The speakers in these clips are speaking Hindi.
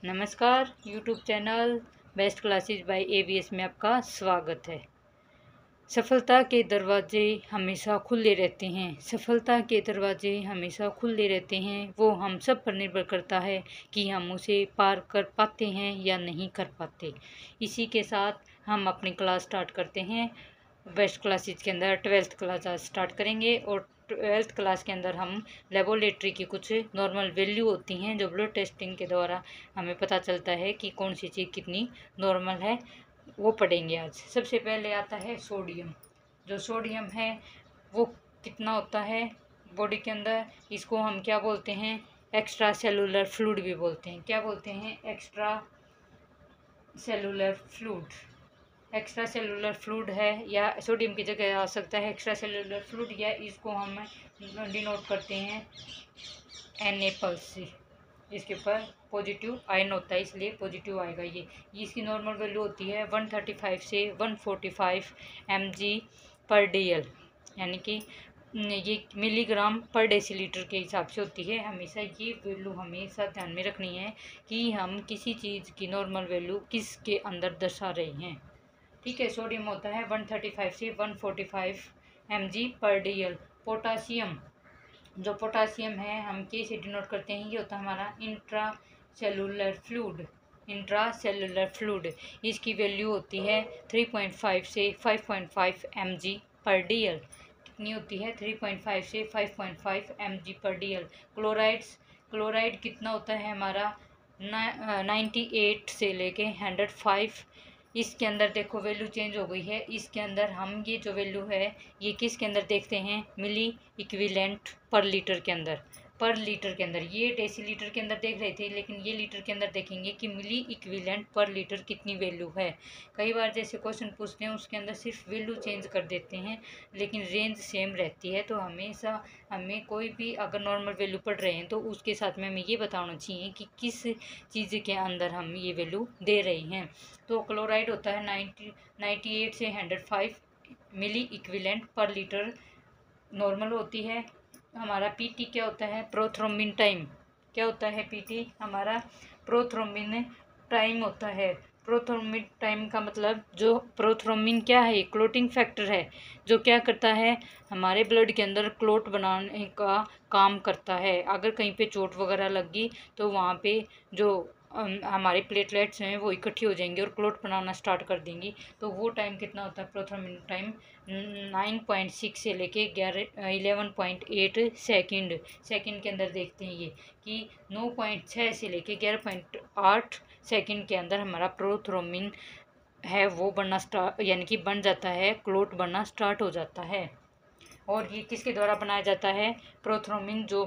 नमस्कार, YouTube channel best classes bye ABS में आपका स्वागत है। सफलता के दरवाजे हमेशा खुले रहते हैं। सफलता के दरवाजे हमेशा खुले रहते हैं। वो हम सब पर निर्भर करता है कि हम उसे पार कर पाते हैं या नहीं कर पाते। इसी के साथ हम अपनी क्लास स्टार्ट करते हैं। बेस्ट क्लासेस के अंदर 12th क्लास आज स्टार्ट करेंगे और 12th क्लास के अंदर हम लेबोरेटरी की कुछ नॉर्मल वैल्यू होती हैं जो ब्लड टेस्टिंग के द्वारा हमें पता चलता है कि कौन सी चीज़ कितनी नॉर्मल है, वो पढ़ेंगे आज। सबसे पहले आता है सोडियम। जो सोडियम है वो कितना होता है बॉडी के अंदर, इसको हम क्या बोलते हैं, एक्स्ट्रा सेलुलर फ्लूइड भी बोलते हैं। क्या बोलते हैं? Extra cellular fluid. Extra cellular fluid है या सोडियम की जगह आ सकता है एक्स्ट्रा सेलुलर फ्लूइड, या इसको हम डिनोट करते हैं Na+ से। इसके ऊपर पॉजिटिव आयन होता है इसलिए पॉजिटिव आएगा। ये इसकी नॉर्मल वैल्यू होती है 135 से 145 mg/dl, यानी कि ये मिलीग्राम पर डेसीलीटर के हिसाब से होती है। हमेशा ये वैल्यू हमेशा ध्यान में रखनी है कि हम किसी चीज़ की नॉर्मल वैल्यू किसके अंदर दर्शा रहे हैं। ठीक है, सोडियम होता है 135 से 145 mg/dl। पोटासियम, जो पोटासियम है हम के से डिनोट करते हैं, ये होता है हमारा intra cellular fluid. Intra cellular fluid, इसकी वैल्यू होती है 3.5 से 5.5 mg/dl। कितनी होती है? 3.5 से 5.5 mg/dl। क्लोराइड्स, क्लोराइड कितना होता है हमारा 98 से लेके 105। इसके अंदर देखो वैल्यू चेंज हो गई है। इसके अंदर हम ये जो वैल्यू है ये किसके अंदर देखते हैं? मिली इक्विवेलेंट पर लीटर के अंदर। पर लीटर के अंदर, ये डेसीलीटर के अंदर देख रहे थे, लेकिन ये लीटर के अंदर देखेंगे कि मिली इक्विवेलेंट पर लीटर कितनी वैल्यू है। कई बार जैसे क्वेश्चन पूछते हैं उसके अंदर सिर्फ वैल्यू चेंज कर देते हैं लेकिन रेंज सेम रहती है। तो हमेशा हमें कोई भी अगर नॉर्मल वैल्यू पढ़ रहे हैं तो उसके साथ में हमें ये बताना चाहिए कि किस चीज़ के अंदर हम ये वैल्यू दे रहे हैं। तो क्लोराइड होता है 98 से 105 मिली इक्विवेलेंट पर लीटर नॉर्मल होती है। हमारा पीटी क्या होता है? Prothrombin time. क्या होता है पीटी? हमारा प्रोथ्रोम्बिन टाइम होता है। प्रोथ्रोम्बिन टाइम का मतलब, जो प्रोथ्रोम्बिन क्या है? क्लोटिंग फैक्टर है जो क्या करता है? हमारे ब्लड के अंदर क्लोट बनाने का काम करता है। अगर कहीं पे चोट वगैरह लग गई तो वहाँ पे जो हमारे प्लेटलेट्स हैं वो इकट्ठी हो जाएंगी और क्लोट बनाना स्टार्ट कर देंगी। तो वो टाइम कितना होता है? प्रोथ्रोम्बिन टाइम 9.6 से लेके 11.8 सेकंड के अंदर देखते हैं ये कि 9.6 से लेके 11.8 सेकंड के अंदर हमारा प्रोथ्रोम्बिन है वो बनना स्टार्ट, यानी कि बन जाता है, क्लोट बनना स्टार्ट हो जाता है। और ये किसके द्वारा बनाया जाता है? प्रोथ्रोम्बिन जो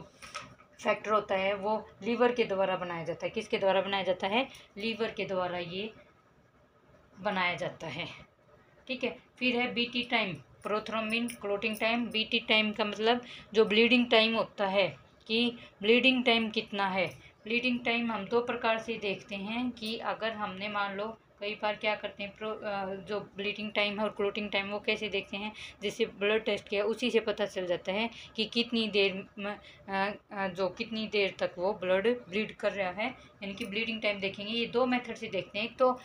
फैक्टर होता है वो लीवर के द्वारा बनाया जाता है। किसके द्वारा बनाया जाता है? लीवर के द्वारा ये बनाया जाता है। ठीक है, फिर है BT time. Prothrombin clotting time. BT time का मतलब जो ब्लीडिंग टाइम होता है, कि ब्लीडिंग टाइम कितना है। ब्लीडिंग टाइम हम दो प्रकार से देखते हैं कि अगर हमने मान लो कई बार क्या करते हैं, जो ब्लीडिंग टाइम है और क्लोटिंग टाइम वो कैसे देखते हैं, जैसे ब्लड टेस्ट किया उसी से पता चल जाता है कि कितनी देर जो कितनी देर तक वो ब्लड ब्लीड कर रहा है, यानी कि ब्लीडिंग टाइम देखेंगे। ये दो मेथड से देखते हैं। एक तो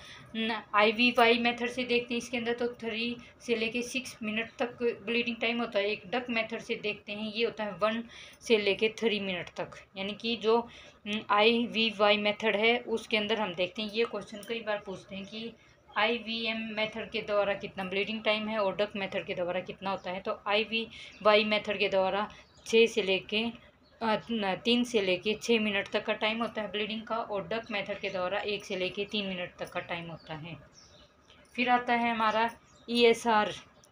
IVY मेथड से देखते हैं, इसके अंदर तो 3 से लेके 6 मिनट तक ब्लीडिंग टाइम होता है। एक डक मेथड से देखते हैं, ये होता है 1 से लेके 3 मिनट तक, यानी कि जो IVY मेथड है उसके अंदर हम देखते हैं। ये क्वेश्चन कई बार पूछते हैं कि IVM मेथड के द्वारा कितना ब्लीडिंग टाइम है और डक मेथड के द्वारा कितना होता है। तो IVY मेथड के द्वारा 3 से लेके 6 मिनट तक का टाइम होता है ब्लीडिंग का, और डक मेथड के द्वारा 1 से लेके 3 मिनट तक का टाइम होता है। फिर आता है हमारा ESR।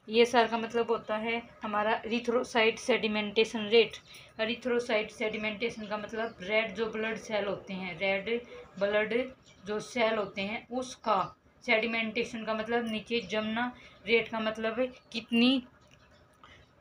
ESR का मतलब होता है हमारा erythrocyte sedimentation rate. Erythrocyte sedimentation का मतलब रेड जो ब्लड सेल होते हैं, रेड ब्लड जो सेल होते हैं उसका, सेडिमेंटेशन का मतलब नीचे जमना, रेट का मतलब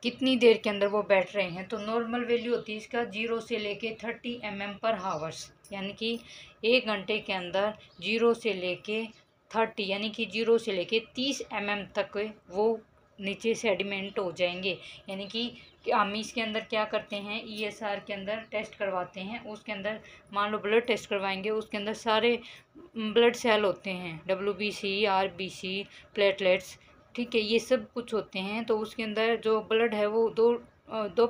कितनी देर के अंदर वो बैठ रहे हैं। तो नॉर्मल वैल्यू होती है इसका 0 से लेके 30 mm/h, यानी कि 1 घंटे के अंदर 0 से लेके 30, यानी कि 0 से लेके 30 mm तक वो नीचे सेडिमेंट हो जाएंगे। यानी कि हम इसके अंदर क्या करते हैं, ESR के अंदर टेस्ट करवाते हैं। उसके अंदर मान लो ब्लड टेस्ट करवाएंगे, उसके अंदर सारे ब्लड सेल होते हैं, WBC, RBC, प्लेटलेट्स, ठीक है, ये सब कुछ होते हैं। तो उसके अंदर जो ब्लड है वो दो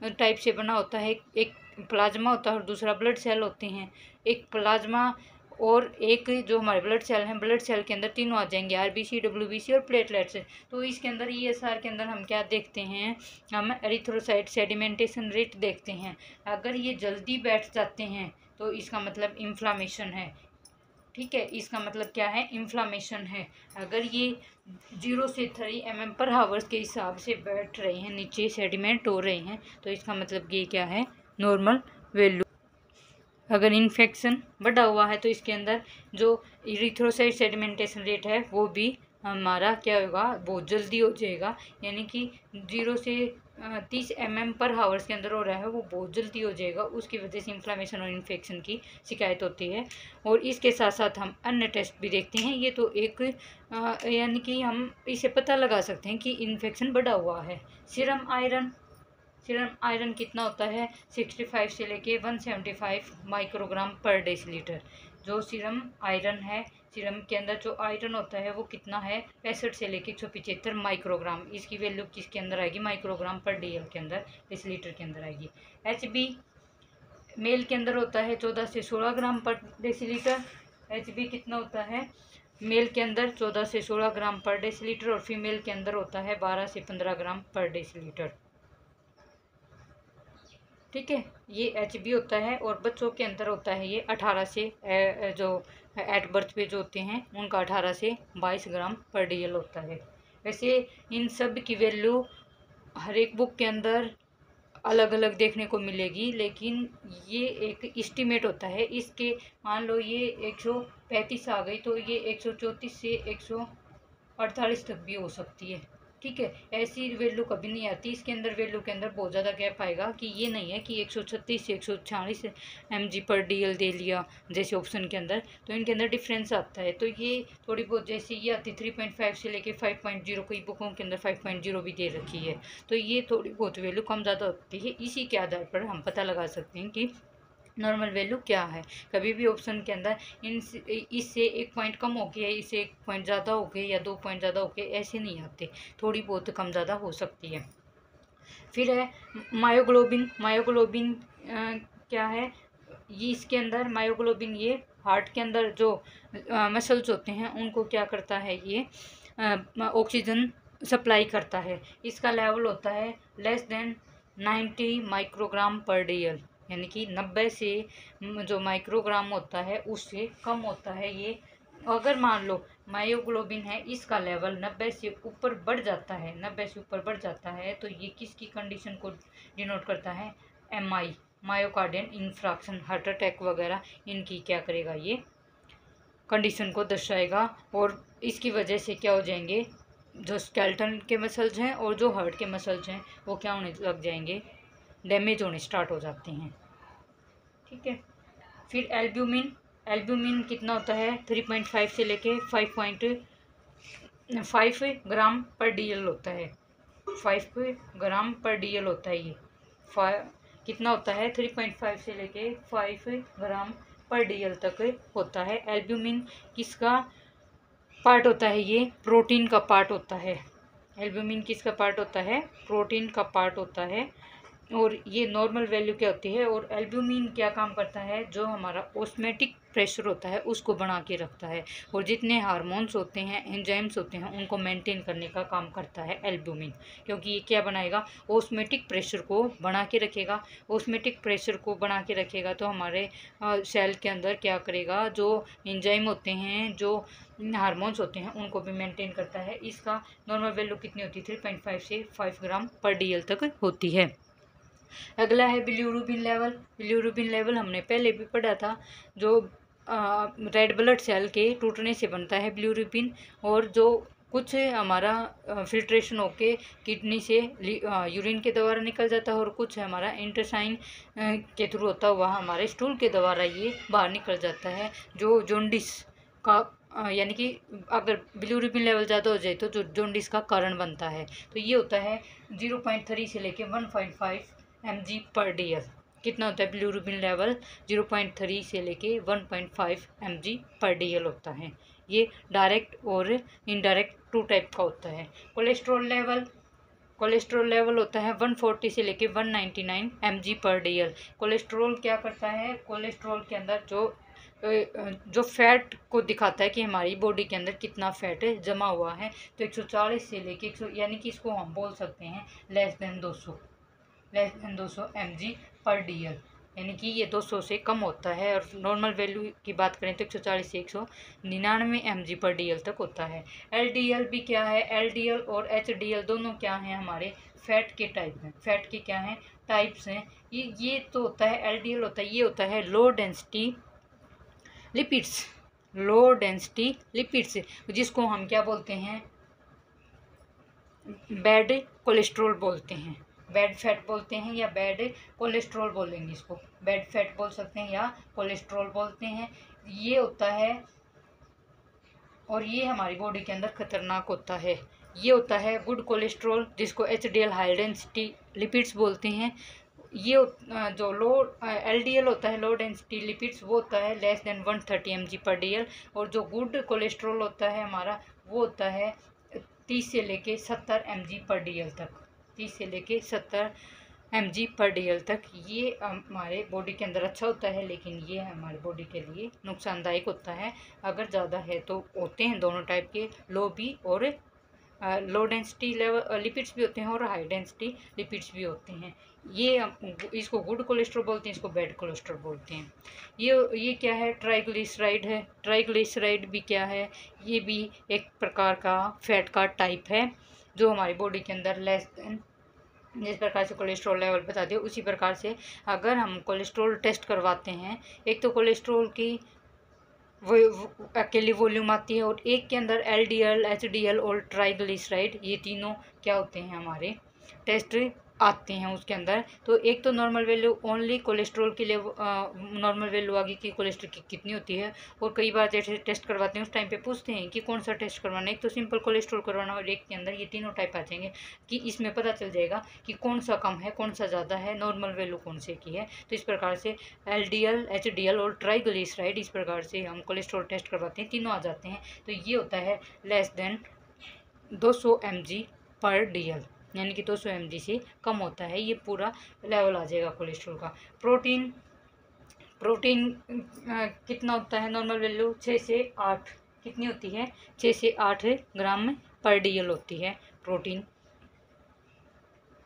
टाइप से बना होता है, एक प्लाज्मा होता है और दूसरा ब्लड सेल होते हैं। एक प्लाज्मा और एक जो हमारे ब्लड सेल हैं, ब्लड सेल के अंदर तीनों आ जाएंगे, RBC, WBC और प्लेटलेट्स। तो इसके अंदर ESR के अंदर हम क्या देखते हैं, हम एरिथ्रोसाइट सेडिमेंटेशन रेट देखते हैं। अगर ये जल्दी बैठ जाते हैं तो इसका मतलब इन्फ्लामेशन है, ठीक है, इसका मतलब क्या है, इन्फ्लामेशन है। अगर ये 0 से 3 mm/h के हिसाब से बैठ रहे हैं, नीचे सेडिमेंट हो रहे हैं, तो इसका मतलब ये क्या है, नॉर्मल वैल्यू। अगर इन्फेक्शन बढ़ा हुआ है तो इसके अंदर जो इरिथ्रोसाइट सेडिमेंटेशन रेट है वो भी हमारा क्या होगा, बहुत जल्दी हो जाएगा। यानी कि 0 से 30 mm/h के अंदर हो रहा है वो बहुत जल्दी हो जाएगा। उसकी वजह से इन्फ्लामेशन और इन्फेक्शन की शिकायत होती है। और इसके साथ साथ हम अन्य टेस्ट भी देखते हैं। ये तो एक यानी कि हम इसे पता लगा सकते हैं कि इन्फेक्शन बढ़ा हुआ है। सीरम आयरन कितना होता है, 65 से लेके 175 माइक्रोग्राम पर डेसीलीटर। जो सीरम आयरन है, सीरम के अंदर जो आयरन होता है वो कितना है, 65 से लेके 175 माइक्रोग्राम। इसकी वैल्यू किसके अंदर आएगी, माइक्रोग्राम पर DL के अंदर, डेसीलीटर के अंदर आएगी। HB मेल के अंदर होता है 14 से 16 ग्राम पर डेसीलीटर। HB कितना होता है, मेल के अंदर 14 से 16 ग्राम पर डेसीलीटर और फीमेल के अंदर होता है 12 से 15 ग्राम पर डेसीलीटर, ठीक है, ये HB होता है। और बच्चों के अंदर होता है ये 18 से जो एट बर्थ पे जो होते हैं उनका 18 से 22 ग्राम पर DL होता है। वैसे इन सब की वैल्यू हर एक बुक के अंदर अलग अलग देखने को मिलेगी, लेकिन ये एक एस्टीमेट होता है। इसके मान लो ये 135 आ गई तो ये 134 से 148 तक भी हो सकती है, ठीक है। ऐसी वैल्यू कभी नहीं आती। इसके अंदर वैल्यू के अंदर बहुत ज़्यादा गैप आएगा कि ये नहीं है कि 136 से 146 mg पर DL दे लिया जैसे ऑप्शन के अंदर, तो इनके अंदर डिफरेंस आता है। तो ये थोड़ी बहुत जैसे ये आती 3.5 से लेके 5.0, कई बुकों के अंदर 5.0 भी दे रखी है। तो ये थोड़ी बहुत वैल्यू कम ज़्यादा होती है। इसी के आधार पर हम पता लगा सकते हैं कि नॉर्मल वैल्यू क्या है। कभी भी ऑप्शन के अंदर इससे 1 पॉइंट कम हो गया, इससे 1 पॉइंट ज़्यादा हो गए या 2 पॉइंट ज़्यादा हो गए, ऐसे नहीं आते, थोड़ी बहुत कम ज़्यादा हो सकती है। फिर है मायोग्लोबिन क्या है, ये इसके अंदर मायोग्लोबिन ये हार्ट के अंदर जो मसल्स होते हैं उनको क्या करता है, ये ऑक्सीजन सप्लाई करता है। इसका लेवल होता है लेस देन 90 माइक्रोग्राम पर DL, यानी कि 90 से जो माइक्रोग्राम होता है उससे कम होता है ये। अगर मान लो मायोग्लोबिन है, इसका लेवल 90 से ऊपर बढ़ जाता है, 90 से ऊपर बढ़ जाता है, तो ये किसकी कंडीशन को डिनोट करता है, MI, मायोकार्डियल इंफ्राक्शन, हार्ट अटैक वगैरह, इनकी क्या करेगा, ये कंडीशन को दर्शाएगा। और इसकी वजह से क्या हो जाएंगे, जो स्केलेटन के मसल्स हैं और जो हार्ट के मसल्स हैं वो क्या होने लग जाएंगे, डैमेज होने स्टार्ट हो जाते हैं, ठीक है। फिर एल्ब्यूमिन कितना होता है, 3.5 से लेके 5.5 ग्राम पर DL होता है, 5 ग्राम पर DL होता है। ये कितना होता है, 3.5 से लेके 5 ग्राम पर DL तक होता है। एल्ब्यूमिन किसका पार्ट होता है, ये प्रोटीन का पार्ट होता है। एल्ब्यूमिन किसका पार्ट होता है, प्रोटीन का पार्ट होता है। और ये नॉर्मल वैल्यू क्या होती है, और एल्ब्यूमिन क्या काम करता है, जो हमारा ऑस्मेटिक प्रेशर होता है उसको बना के रखता है। और जितने हार्मोन्स होते हैं, एंजाइम्स होते हैं, उनको मेंटेन करने का काम करता है एल्ब्यूमिन, क्योंकि ये क्या बनाएगा, ऑस्मेटिक प्रेशर को बना के रखेगा। ऑस्मेटिक प्रेशर को बना के रखेगा तो हमारे सेल के अंदर क्या करेगा, जो एंजाइम होते हैं, जो हार्मोन्स होते हैं, उनको भी मेंटेन करता है। इसका नॉर्मल वैल्यू कितनी होती है, 3.5 से 5 ग्राम पर DL तक होती है। अगला है बिलिरुबिन लेवल हमने पहले भी पढ़ा था। जो रेड ब्लड सेल के टूटने से बनता है बिलिरुबिन, और जो कुछ हमारा फिल्ट्रेशन होके किडनी से यूरिन के द्वारा निकल जाता है, और कुछ हमारा इंटेस्टाइन के थ्रू होता हुआ हमारे स्टूल के द्वारा ये बाहर निकल जाता है। जो जॉन्डिस का यानी कि अगर बिलीरुबिन लेवल ज़्यादा हो जाए तो जो जॉन्डिस का कारण बनता है। तो ये होता है 0.3 से लेके 1.5 mg/dl। कितना होता है बिलीरुबिन लेवल? 0.3 से लेके 1.5 mg/dl होता है। ये डायरेक्ट और इनडायरेक्ट 2 टाइप का होता है। कोलेस्ट्रॉल लेवल होता है 140 से लेके 199 mg/dl। कोलेस्ट्रॉल क्या करता है? कोलेस्ट्रॉल के अंदर जो फैट को दिखाता है कि हमारी बॉडी के अंदर कितना फैट जमा हुआ है। तो 140 से लेके 100, यानी कि इसको हम बोल सकते हैं लेस देन 200 mg/dl, यानी कि ये 200 से कम होता है। और नॉर्मल वैल्यू की बात करें तो 140 से 199 mg/dl तक होता है। LDL भी क्या है? LDL और HDL दोनों क्या हैं? हमारे फैट के टाइप हैं। फैट के क्या हैं? टाइप्स हैं। ये तो होता है LDL होता है, ये होता है लो डेंसिटी लिपिड्स, जिसको हम क्या बोलते हैं? बैड कोलेस्ट्रॉल बोलते हैं, बैड फैट बोलते हैं या बैड कोलेस्ट्रॉल बोलेंगे। इसको बैड फैट बोल सकते हैं या कोलेस्ट्रॉल बोलते हैं। ये होता है और ये हमारी बॉडी के अंदर खतरनाक होता है। ये होता है गुड कोलेस्ट्रॉल, जिसको HDL हाई डेंसिटी लिपिड्स बोलते हैं। ये जो लो LDL होता है, लो डेंसिटी लिपिड्स, वो होता है लेस देन 130 mg/dl। और जो गुड कोलेस्ट्रॉल होता है हमारा, वो होता है 30 से लेके 70 mg/dl तक। 30 से लेके 70 mg/dl तक ये हमारे बॉडी के अंदर अच्छा होता है, लेकिन ये हमारे बॉडी के लिए नुकसानदायक होता है अगर ज़्यादा है। तो होते हैं दोनों टाइप के, लो भी और लो डेंसिटी लेवल लिपिड्स भी होते हैं और हाई डेंसिटी लिपिड्स भी होते हैं। ये इसको गुड कोलेस्ट्रॉल बोलते हैं, इसको बैड कोलेस्ट्रॉल बोलते हैं। ये क्या है? ट्राइग्लिसराइड है। ट्राइग्लिसराइड भी क्या है? ये भी एक प्रकार का फैट का टाइप है, जो हमारी बॉडी के अंदर लेस देन, जिस प्रकार से कोलेस्ट्रॉल लेवल बता दिया उसी प्रकार से अगर हम कोलेस्ट्रॉल टेस्ट करवाते हैं, एक तो कोलेस्ट्रॉल की वो अकेली वॉल्यूम आती है और एक के अंदर LDL, HDL और ट्राइग्लिसराइड, ये तीनों क्या होते हैं? हमारे टेस्ट आते हैं उसके अंदर। तो एक तो नॉर्मल वैल्यू ओनली कोलेस्ट्रॉल के लिए नॉर्मल वैल्यू आ गई कि कोलेस्ट्रॉल की कितनी होती है। और कई बार जैसे टेस्ट करवाते हैं उस टाइम पे पूछते हैं कि कौन सा टेस्ट करवाना है, एक तो सिंपल कोलेस्ट्रॉल करवाना और एक के अंदर ये तीनों टाइप आ जाएंगे कि इसमें पता चल जाएगा कि कौन सा कम है, कौन सा ज़्यादा है, नॉर्मल वैल्यू कौन से की है। तो इस प्रकार से LDL, HDL और ट्राइग्लिसराइड, इस प्रकार से हम कोलेस्ट्रॉल टेस्ट करवाते हैं, तीनों आ जाते हैं। तो ये होता है लेस देन 200 mg/dl, यानी कि 200 mg से कम होता है, ये पूरा लेवल आ जाएगा कोलेस्ट्रॉल का। प्रोटीन कितना होता है? नॉर्मल वैल्यू 6 से 8 कितनी होती है? 6 से 8 ग्राम/dl होती है प्रोटीन।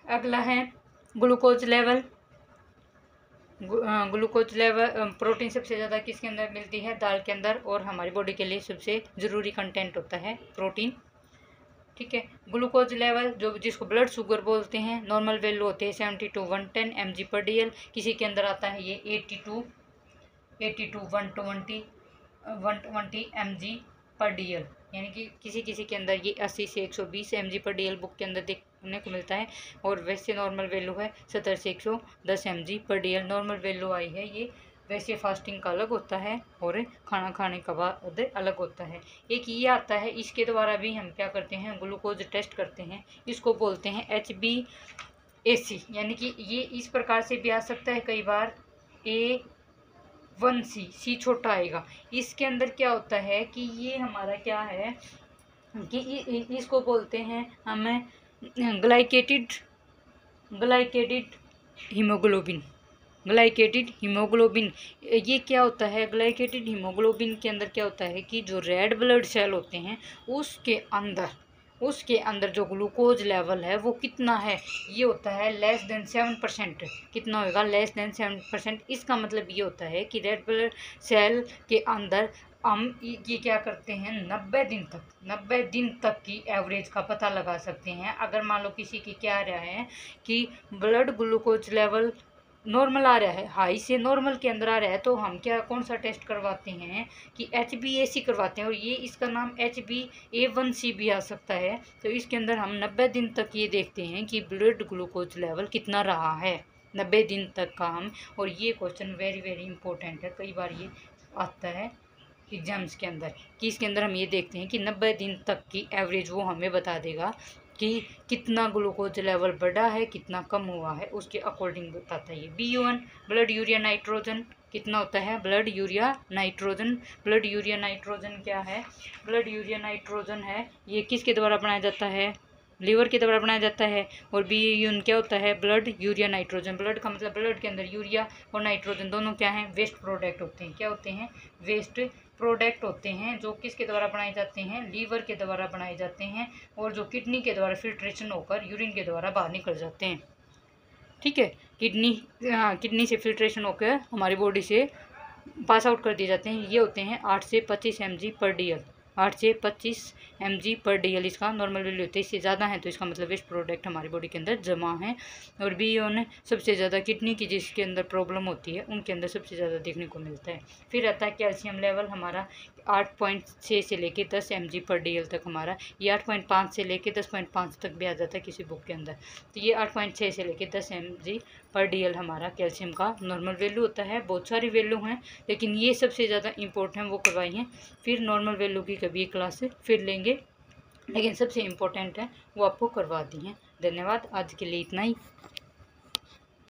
अगला है ग्लूकोज लेवल। प्रोटीन सबसे ज़्यादा किसके अंदर मिलती है? दाल के अंदर, और हमारी बॉडी के लिए सबसे ज़रूरी कंटेंट होता है प्रोटीन। ठीक है। ग्लूकोज लेवल जिसको ब्लड शुगर बोलते हैं, नॉर्मल वैल्यू होते हैं 70 to 110 mg/dl। किसी के अंदर आता है ये 80 to 120 mg/dl, यानी कि किसी के अंदर ये 80 से 120 mg/dl बुक के अंदर देखने को मिलता है। और वैसे नॉर्मल वैल्यू है 70 से 110 mg/dl। नॉर्मल वैल्यू आई है ये। वैसे फास्टिंग का अलग होता है और खाना खाने का बाद अलग होता है। एक ये आता है, इसके द्वारा भी हम क्या करते हैं? ग्लूकोज टेस्ट करते हैं। इसको बोलते हैं HbA1c, यानी कि ये इस प्रकार से भी आ सकता है कई बार A1c, सी छोटा आएगा। इसके अंदर क्या होता है कि ये हमारा क्या है कि इसको बोलते हैं हमें ग्लाइकेटेड हीमोग्लोबिन। ये क्या होता है? ग्लाइकेटेड हीमोग्लोबिन के अंदर क्या होता है कि जो रेड ब्लड सेल होते हैं उसके अंदर जो ग्लूकोज लेवल है वो कितना है? ये होता है लेस देन 7%। कितना होगा? Less than 7%। इसका मतलब ये होता है कि रेड ब्लड सेल के अंदर हम ये क्या करते हैं? 90 दिन तक की एवरेज का पता लगा सकते हैं। अगर मान लो किसी की क्या आ रहा है कि ब्लड ग्लूकोज लेवल नॉर्मल आ रहा है, हाई से नॉर्मल के अंदर आ रहा है, तो हम कौन सा टेस्ट करवाते हैं कि HbA1c करवाते हैं। और ये इसका नाम HbA1c भी आ सकता है। तो इसके अंदर हम 90 दिन तक ये देखते हैं कि ब्लड ग्लूकोज लेवल कितना रहा है, 90 दिन तक का हम। और ये क्वेश्चन वेरी वेरी इंपॉर्टेंट है, कई बार ये आता है एग्जाम्स के अंदर कि इसके अंदर हम ये देखते हैं कि 90 दिन तक की एवरेज वो हमें बता देगा कि कितना ग्लूकोज लेवल बढ़ा है, कितना कम हुआ है, उसके अकॉर्डिंग बताता है ये। BUN ब्लड यूरिया नाइट्रोजन कितना होता है, blood urea nitrogen. Blood urea nitrogen क्या है, ब्लड यूरिया नाइट्रोजन है ये किसके द्वारा बनाया जाता है, लीवर के द्वारा बनाया जाता है। और BUN क्या होता है, ब्लड यूरिया नाइट्रोजन। ब्लड का मतलब ब्लड के अंदर यूरिया और नाइट्रोजन दोनों क्या हैं, वेस्ट प्रोडक्ट होते हैं। क्या होते हैं, वेस्ट प्रोडक्ट होते हैं, जो किसके द्वारा बनाए जाते हैं, लीवर के द्वारा बनाए जाते हैं, और जो किडनी के द्वारा फिल्ट्रेशन होकर यूरिन के द्वारा बाहर निकल जाते हैं। ठीक है, किडनी से फिल्ट्रेशन होकर हमारी बॉडी से पास आउट कर दिए जाते हैं। ये होते हैं 8 से 25 mg/dl। 8 से 25 mg/dl इसका नॉर्मल वैल्यू होती है। इससे ज़्यादा है तो इसका मतलब वेस्ट प्रोडक्ट हमारी बॉडी के अंदर जमा है। और BUN सबसे ज़्यादा किडनी की जिसके अंदर प्रॉब्लम होती है उनके अंदर सबसे ज़्यादा देखने को मिलता है। फिर आता है कैल्शियम लेवल हमारा 8.6 से लेके 10 mg/dl तक हमारा, ये 8.5 से लेके 10.5 तक भी आ जाता है किसी बुक के अंदर। तो ये 8.6 से लेके 10 mg/dl हमारा कैल्शियम का नॉर्मल वैल्यू होता है। बहुत सारी वैल्यू हैं लेकिन ये सबसे ज़्यादा इंपॉर्टेंट है, वो करवाई हैं। फिर नॉर्मल वैल्यू की कभी एक क्लास फिर लेंगे, लेकिन सबसे इम्पोर्टेंट है वो आपको करवा दी हैं। धन्यवाद, आज के लिए इतना ही।